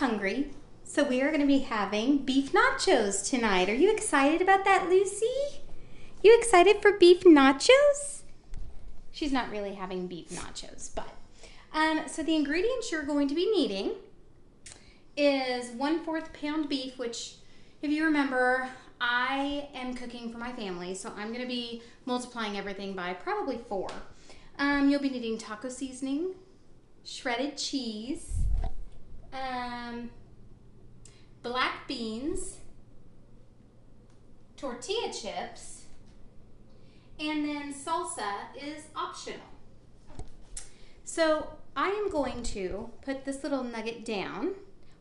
hungry, so we are going to be having beef nachos tonight. Are you excited about that, Lucy? You excited for beef nachos? She's not really having beef nachos, but so the ingredients you're going to be needing is 1/4 pound beef, which if you remember, I am cooking for my family, so I'm going to be multiplying everything by probably 4. You'll be needing taco seasoning, shredded cheese, black beans, tortilla chips, and then salsa is optional. So I am going to put this little nugget down,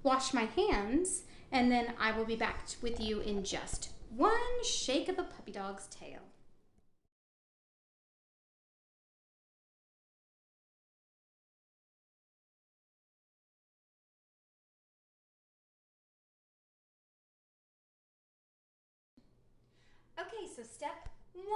wash my hands, and then I will be back with you in just one shake of a puppy dog's tail. Okay, so step 1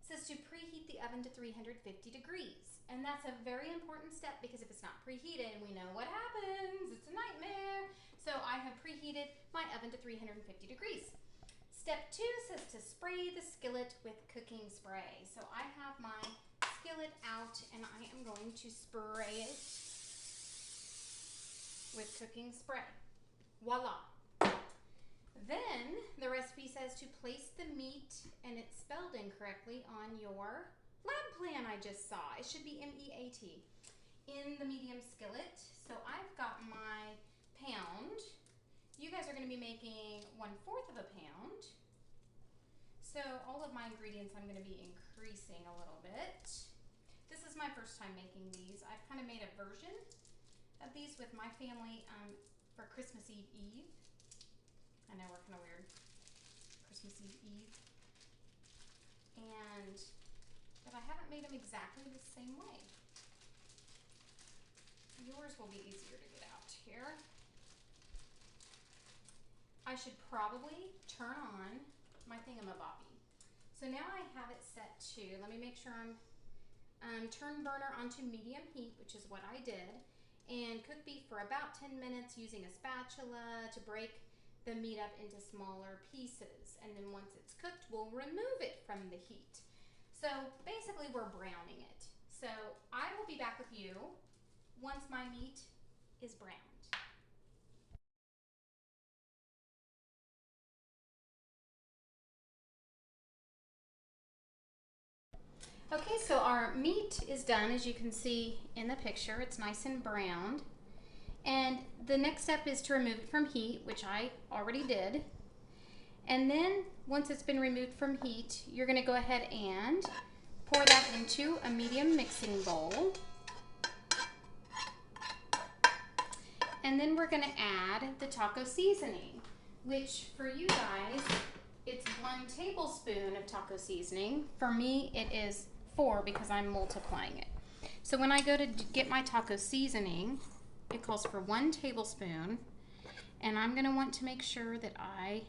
says to preheat the oven to 350 degrees. And that's a very important step because if it's not preheated, we know what happens. It's a nightmare. So I have preheated my oven to 350 degrees. Step 2 says to spray the skillet with cooking spray. So I have my skillet out and I am going to spray it with cooking spray. Voila. Then the recipe says to place the meat, and it's spelled incorrectly, on your lab plan I just saw. It should be MEAT, in the medium skillet. So I've got my pound. You guys are going to be making 1/4 of a pound. So all of my ingredients I'm going to be increasing a little bit. This is my first time making these. I've kind of made a version of these with my family for Christmas Eve. I know we're kind of weird. Christmas Eve. But I haven't made them exactly the same way. Yours will be easier to get out here. I should probably turn on my thingamabobby. So now I have it set to, let me make sure I'm turn burner onto medium heat, which is what I did, and cook beef for about 10 minutes using a spatula to break the meat up into smaller pieces, and then once it's cooked, we'll remove it from the heat. So basically we're browning it. So I will be back with you once my meat is browned. Okay, so our meat is done, as you can see in the picture. It's nice and browned. And the next step is to remove it from heat, which I already did. And then once it's been removed from heat, you're going to go ahead and pour that into a medium mixing bowl. And then we're going to add the taco seasoning, which for you guys, it's 1 tablespoon of taco seasoning. For me, it is 4 because I'm multiplying it. So when I go to get my taco seasoning, it calls for 1 tablespoon, and I'm going to want to make sure that I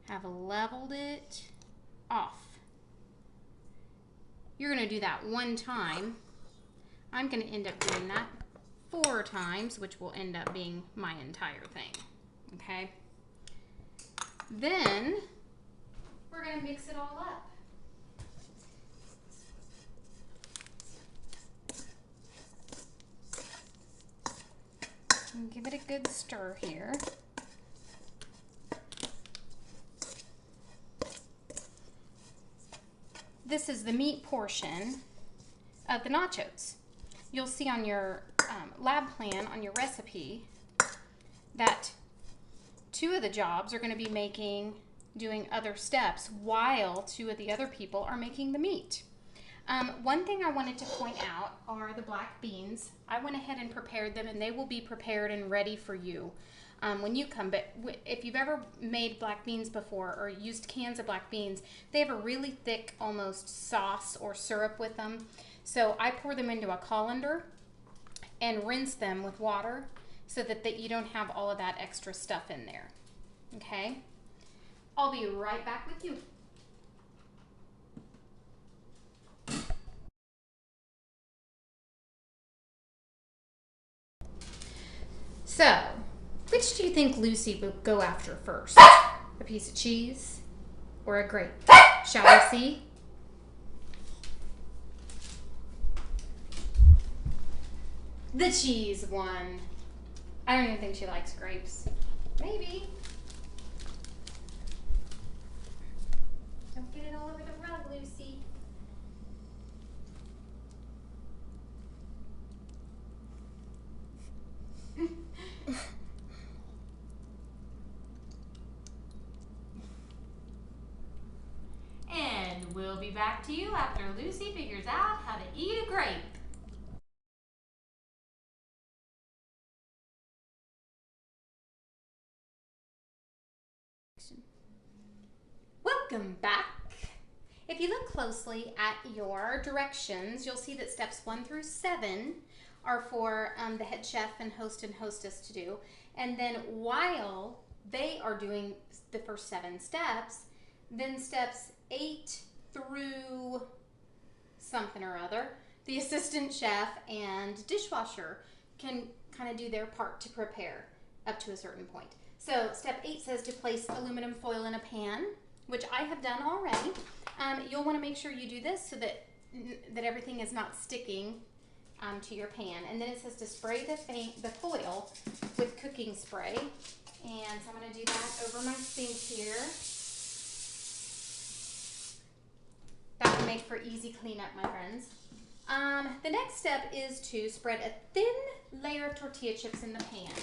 have leveled it off. You're going to do that 1 time. I'm going to end up doing that 4 times, which will end up being my entire thing. Okay? Then we're going to mix it all up. And give it a good stir here. This is the meat portion of the nachos. You'll see on your lab plan, on your recipe, that 2 of the jobs are going to be doing other steps while 2 of the other people are making the meat. One thing I wanted to point out are the black beans. I went ahead and prepared them, and they will be prepared and ready for you when you come. But if you've ever made black beans before or used cans of black beans, they have a really thick, almost sauce or syrup with them. So I pour them into a colander and rinse them with water so that you don't have all of that extra stuff in there. Okay? I'll be right back with you. So Which do you think Lucy would go after first? A piece of cheese or a grape? Shall we see? The cheese one. I don't even think she likes grapes. Maybe. Don't get it all over the rug, Lucy. And we'll be back to you after Lucy figures out how to eat a grape. Welcome back. If you look closely at your directions, you'll see that steps 1 through 7 are for the head chef and host and hostess to do. And then while they are doing the first 7 steps, then steps 8 through something or other, the assistant chef and dishwasher can kind of do their part to prepare up to a certain point. So step 8 says to place aluminum foil in a pan, which I have done already. You'll want to make sure you do this so that everything is not sticking to your pan. And then it says to spray the foil with cooking spray. And so I'm going to do that over my sink here. That will make for easy cleanup, my friends. The next step is to spread a thin layer of tortilla chips in the pan.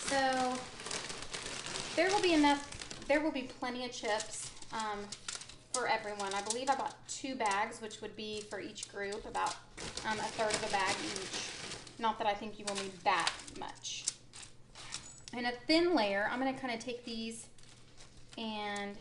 So there will be plenty of chips for everyone. I believe I bought 2 bags, which would be for each group about a third of a bag each. Not that I think you will need that much. And a thin layer, I'm going to kind of take these and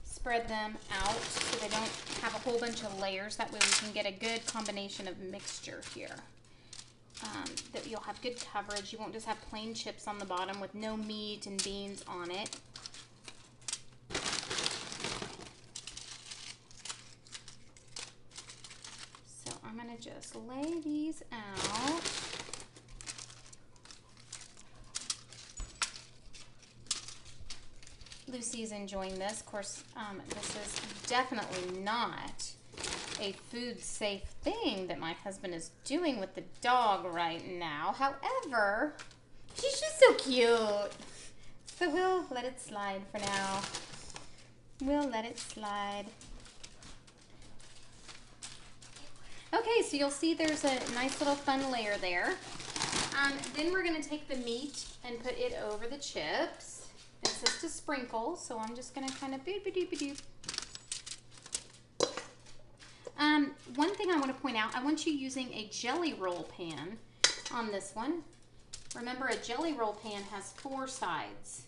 spread them out so they don't have a whole bunch of layers. That way we can get a good combination of mixture here. That you'll have good coverage. You won't just have plain chips on the bottom with no meat and beans on it. So I'm going to just lay these out. Lucy's enjoying this. Of course, this is definitely not a food safe thing that my husband is doing with the dog right now. However, she's just so cute. So we'll let it slide for now. We'll let it slide. Okay, so you'll see there's a nice little fun layer there. Then we're going to take the meat and put it over the chips. It says to sprinkle, so I'm just going to kind of boop-a-doop-a-doop. One thing I want to point out, I want you using a jelly roll pan on this one. Remember, a jelly roll pan has 4 sides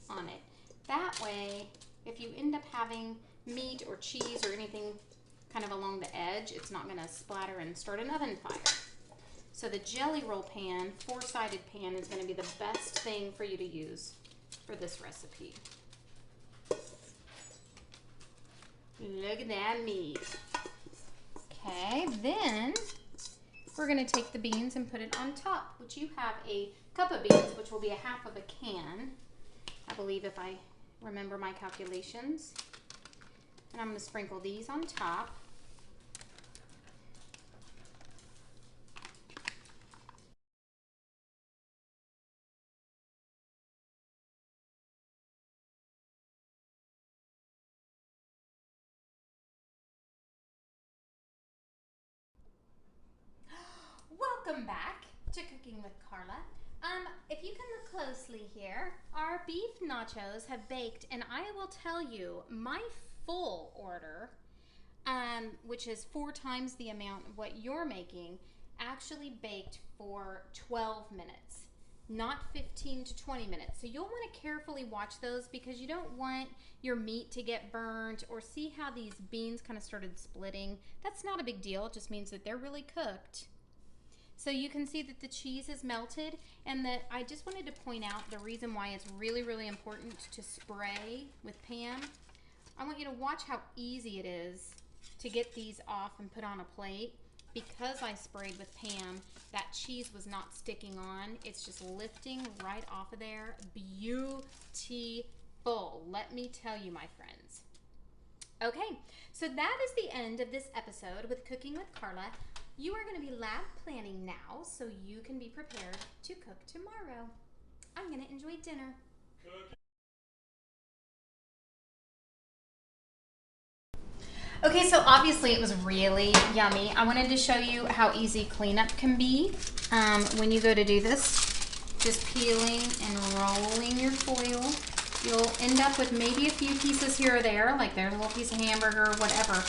on it. That way, if you end up having meat or cheese or anything kind of along the edge, it's not going to splatter and start an oven fire. So the jelly roll pan, 4-sided pan, is going to be the best thing for you to use for this recipe. Look at that meat. Okay, then we're going to take the beans and put it on top, which you have a cup of beans, which will be a half of a can, I believe, if I remember my calculations. And I'm going to sprinkle these on top. Welcome back to Cooking with Karla. If you can look closely here, our beef nachos have baked, and I will tell you, my full order, which is 4 times the amount of what you're making, actually baked for 12 minutes, not 15 to 20 minutes. So you'll want to carefully watch those because you don't want your meat to get burnt or see how these beans kind of started splitting. That's not a big deal. It just means that they're really cooked. So you can see that the cheese is melted, and that I just wanted to point out the reason why it's really, really important to spray with Pam. I want you to watch how easy it is to get these off and put on a plate. because I sprayed with Pam, that cheese was not sticking on. It's just lifting right off of there. Beautiful, let me tell you, my friends. Okay, so that is the end of this episode with Cooking with Karla. You are going to be lab planning now so you can be prepared to cook tomorrow. I'm going to enjoy dinner. Okay, so obviously it was really yummy. I wanted to show you how easy cleanup can be when you go to do this. Just peeling and rolling your foil. You'll end up with maybe a few pieces here or there, like there's a little piece of hamburger or whatever.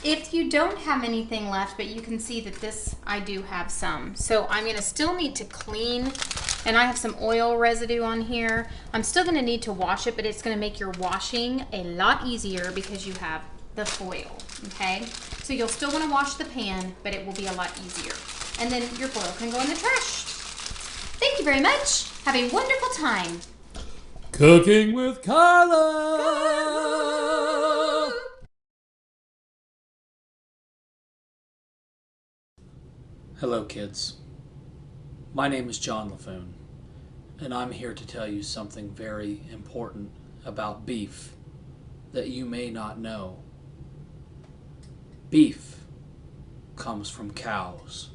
If you don't have anything left, but you can see that this, I do have some. So I'm gonna still need to clean, and I have some oil residue on here. I'm still gonna need to wash it, but it's gonna make your washing a lot easier because you have the foil, okay? So you'll still wanna wash the pan, but it will be a lot easier. And then your foil can go in the trash. Thank you very much. Have a wonderful time. Cooking with Karla! Hello, kids. My name is John LaFoon, and I'm here to tell you something very important about beef that you may not know. Beef comes from cows.